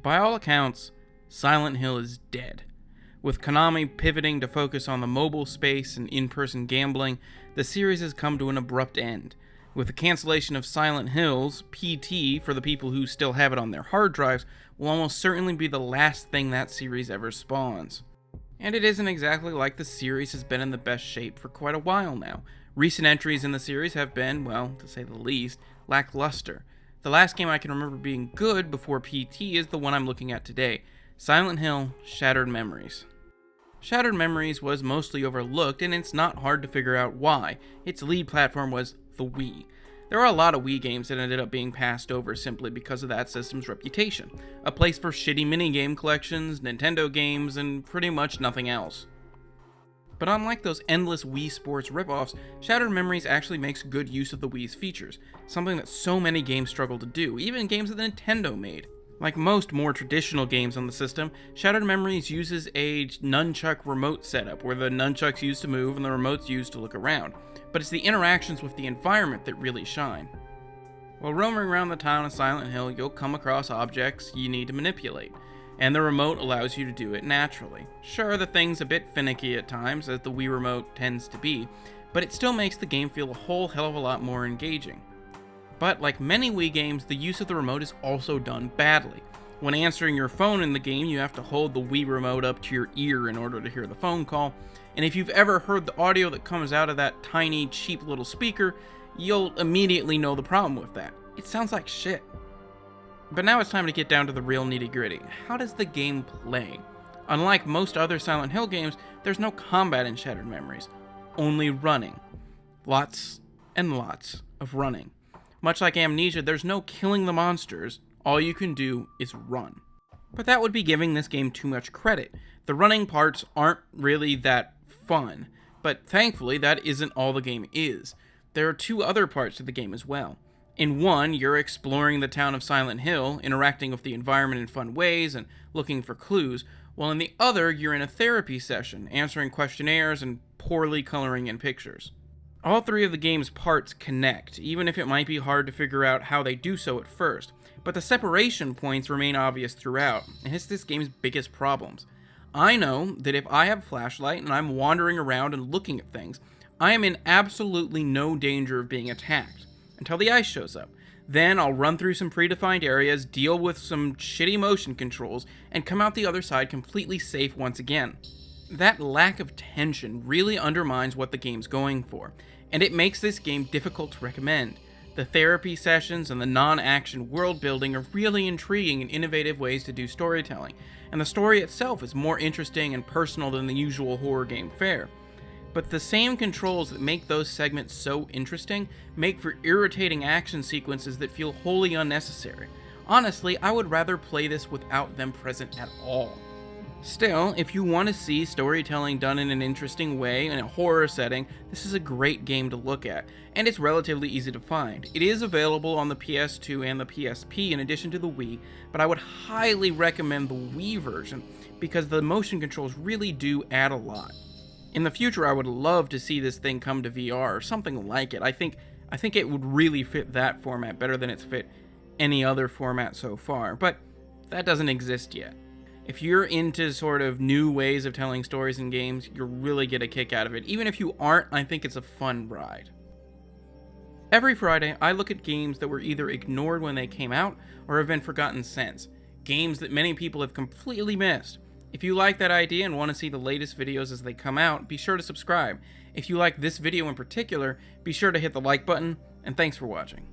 By all accounts, Silent Hill is dead. With Konami pivoting to focus on the mobile space and in-person gambling, the series has come to an abrupt end. With the cancellation of Silent Hills, PT, for the people who still have it on their hard drives, will almost certainly be the last thing that series ever spawns. And it isn't exactly like the series has been in the best shape for quite a while now. Recent entries in the series have been, well, to say the least, lackluster. The last game I can remember being good before PT is the one I'm looking at today, Silent Hill: Shattered Memories. Shattered Memories was mostly overlooked, and it's not hard to figure out why. Its lead platform was the Wii. There are a lot of Wii games that ended up being passed over simply because of that system's reputation. A place for shitty minigame collections, Nintendo games, and pretty much nothing else. But unlike those endless Wii Sports ripoffs, Shattered Memories actually makes good use of the Wii's features, something that so many games struggle to do, even games that Nintendo made. Like most more traditional games on the system, Shattered Memories uses a nunchuck remote setup, where the nunchuck's used to move and the remote's used to look around. But it's the interactions with the environment that really shine. While roaming around the town of Silent Hill, you'll come across objects you need to manipulate, and the remote allows you to do it naturally. Sure, the thing's a bit finicky at times, as the Wii remote tends to be, but it still makes the game feel a whole hell of a lot more engaging. But like many Wii games, the use of the remote is also done badly. When answering your phone in the game, you have to hold the Wii remote up to your ear in order to hear the phone call, and if you've ever heard the audio that comes out of that tiny, cheap little speaker, you'll immediately know the problem with that. It sounds like shit. But now it's time to get down to the real nitty-gritty. How does the game play? Unlike most other Silent Hill games, there's no combat in Shattered Memories, only running. Lots and lots of running. Much like Amnesia, there's no killing the monsters. All you can do is run. But that would be giving this game too much credit. The running parts aren't really that fun, but thankfully that isn't all the game is. There are two other parts to the game as well. In one, you're exploring the town of Silent Hill, interacting with the environment in fun ways and looking for clues, while in the other, you're in a therapy session, answering questionnaires and poorly coloring in pictures. All three of the game's parts connect, even if it might be hard to figure out how they do so at first, but the separation points remain obvious throughout, and it's this game's biggest problems. I know that if I have a flashlight and I'm wandering around and looking at things, I am in absolutely no danger of being attacked, until the ice shows up. Then I'll run through some predefined areas, deal with some shitty motion controls, and come out the other side completely safe once again. That lack of tension really undermines what the game's going for, and it makes this game difficult to recommend. The therapy sessions and the non-action world building are really intriguing and innovative ways to do storytelling, and the story itself is more interesting and personal than the usual horror game fare. But the same controls that make those segments so interesting make for irritating action sequences that feel wholly unnecessary. Honestly, I would rather play this without them present at all. Still, if you want to see storytelling done in an interesting way in a horror setting, this is a great game to look at, and it's relatively easy to find. It is available on the PS2 and the PSP in addition to the Wii, but I would highly recommend the Wii version because the motion controls really do add a lot. In the future, I would love to see this thing come to VR or something like it. I think it would really fit that format better than it's fit any other format so far, but that doesn't exist yet. If you're into sort of new ways of telling stories in games, you'll really get a kick out of it. Even if you aren't, I think it's a fun ride. Every Friday, I look at games that were either ignored when they came out or have been forgotten since. Games that many people have completely missed. If you like that idea and want to see the latest videos as they come out, be sure to subscribe. If you like this video in particular, be sure to hit the like button, and thanks for watching.